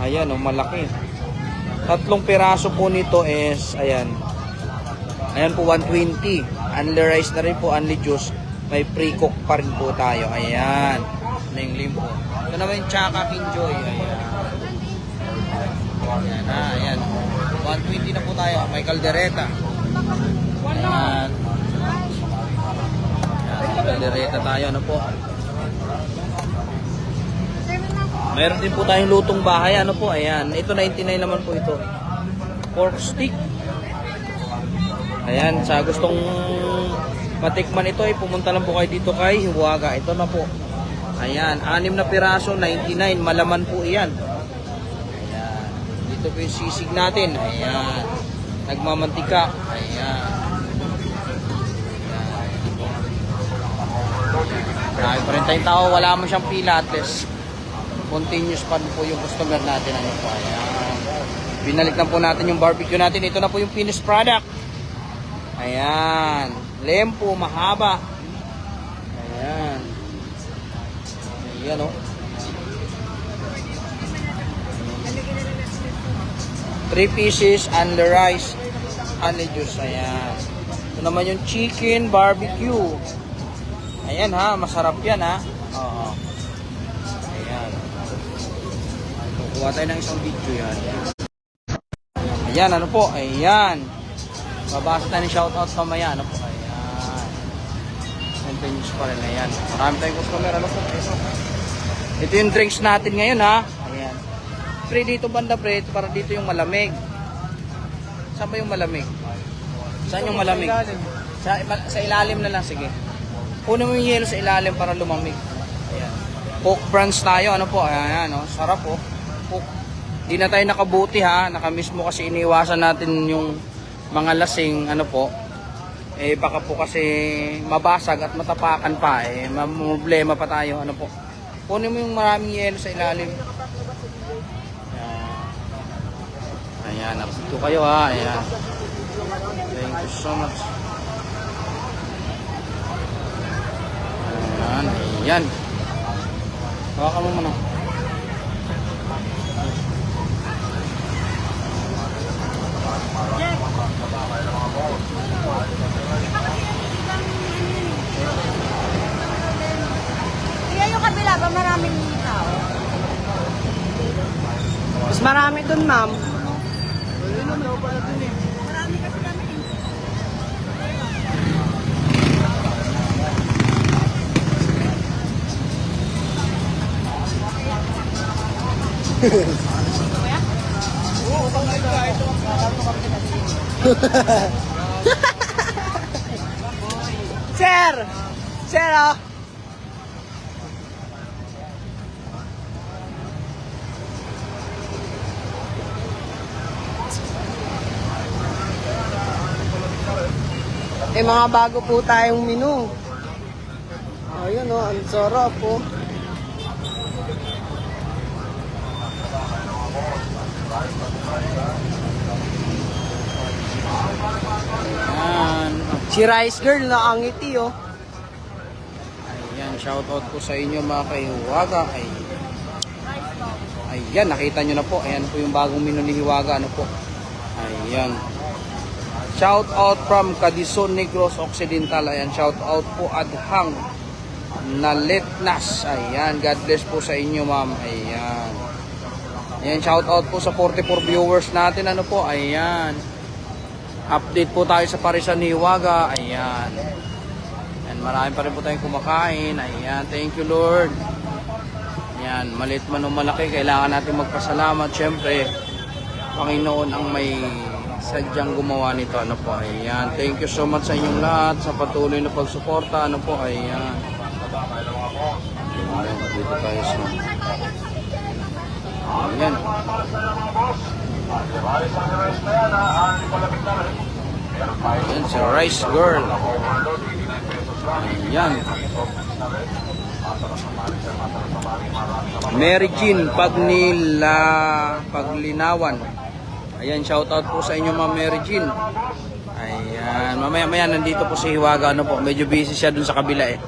Ayan, oh, malaki. Tatlong piraso po nito is, ayan. Ayan po, 120. Unli rice na rin po, unli juice. May pre-cook pa rin po tayo. Ayan. Ning limpo. Ito naman yung Chaka King Joy. Ayan. Ayan na, ayan. 120 na po tayo. May kaldereta. Ayan. Ayan, kaldereta tayo. Ano po? Meron din po tayong lutong bahay. Ano po? Ayan. Ito 99 naman po ito. Pork stick. Ayan. Sa gustong matikman ito ay pumunta lang po kayo dito kay Hiwaga. Ito na po. Ayan. 6 na piraso. 99. Malaman po iyan. Ayan. Dito po yung sisig natin. Ayan. Nagmamantika. Ayan. Marami pa rin tayong tao. Wala mo siyang pila at least continuous pa po yung customer natin. Ano po, ayan. Binalik na po natin yung barbecue natin. Ito na po yung finished product. Ayan. Lempo, mahaba. Ayan. Ayan, oh. 3 pieces, unli rice, unli juice. Ayan. Ito naman yung chicken barbecue. Ayan ha, masarap yan ha. Oo. Ayan. Kuha tayo ng isang video yan. Ayan, ano po? Ayan. Babasa tayo ng shoutout mamaya. Ano po? Ayan. Continuous pa rin. Ayan. Marami tayong customer. Ano po? Ito yung drinks natin ngayon ha. Ayan. Pre, dito banda pre. Para dito yung malamig. Saan ba yung malamig? Saan yung malamig? Sa ilalim na lang. Sige. Puno mo yung yelo sa ilalim para lumamig. Ayan. Coke brands tayo. Ano po? Ayan. Oh. Sarap po. Coke. Di na tayo nakabuti ha. Nakamiss mo kasi iniwasan natin yung mga lasing. Ano po. Eh baka po kasi mabasag at matapakan pa. Eh problema pa tayo. Ano po. Puno mo yung maraming yelo sa ilalim. Ayan. Ayan. Ito kayo ha. Ayan. Thank you so much. Ayan, ayan. Hawakan mo muna. Kaya yung kabila ba maraming tao? Mas marami dun, ma'am. Marami kasi kami. Sir! Sir, oh! Eh, mga bago po tayong menu. Ayun, oh, ang sarap po. Ayan. Si Rice Girl na ang ngiti, oh. Ayan. Shoutout po sa inyo mga kahiwaga. Ayan. Nakita nyo na po. Ayan po yung bagong menu ni Hiwaga. Ano po. Ayan. Shoutout from Cadison Negros Occidental. Ayan. Shoutout po Adhang Naletnas. Ayan. God bless po sa inyo ma'am. Ayan. Ayan. Shoutout po sa 44 viewers natin. Ano po. Ayan. Update po tayo sa parisan ni Hiwaga. Ayan. Ayan. Marami pa rin po tayong kumakain. Ayan. Thank you Lord. Ayan. Maliit man o malaki. Kailangan natin magpasalamat. Siyempre, Panginoon ang may sadyang gumawa nito. Ano po. Ayan. Thank you so much sa inyong lahat. Sa patuloy na pagsuporta. Ano po. Ayan. Ayan. Dito tayo sa... Ayan. Ayan, si Rice Girl. Ayan. Mary Jean Paglinawan. Ayan, shoutout po sa inyo Ma'am Mary Jean. Ayan, mamaya-maya nandito po si Hiwaga. Ano po, medyo busy siya dun sa kabila eh.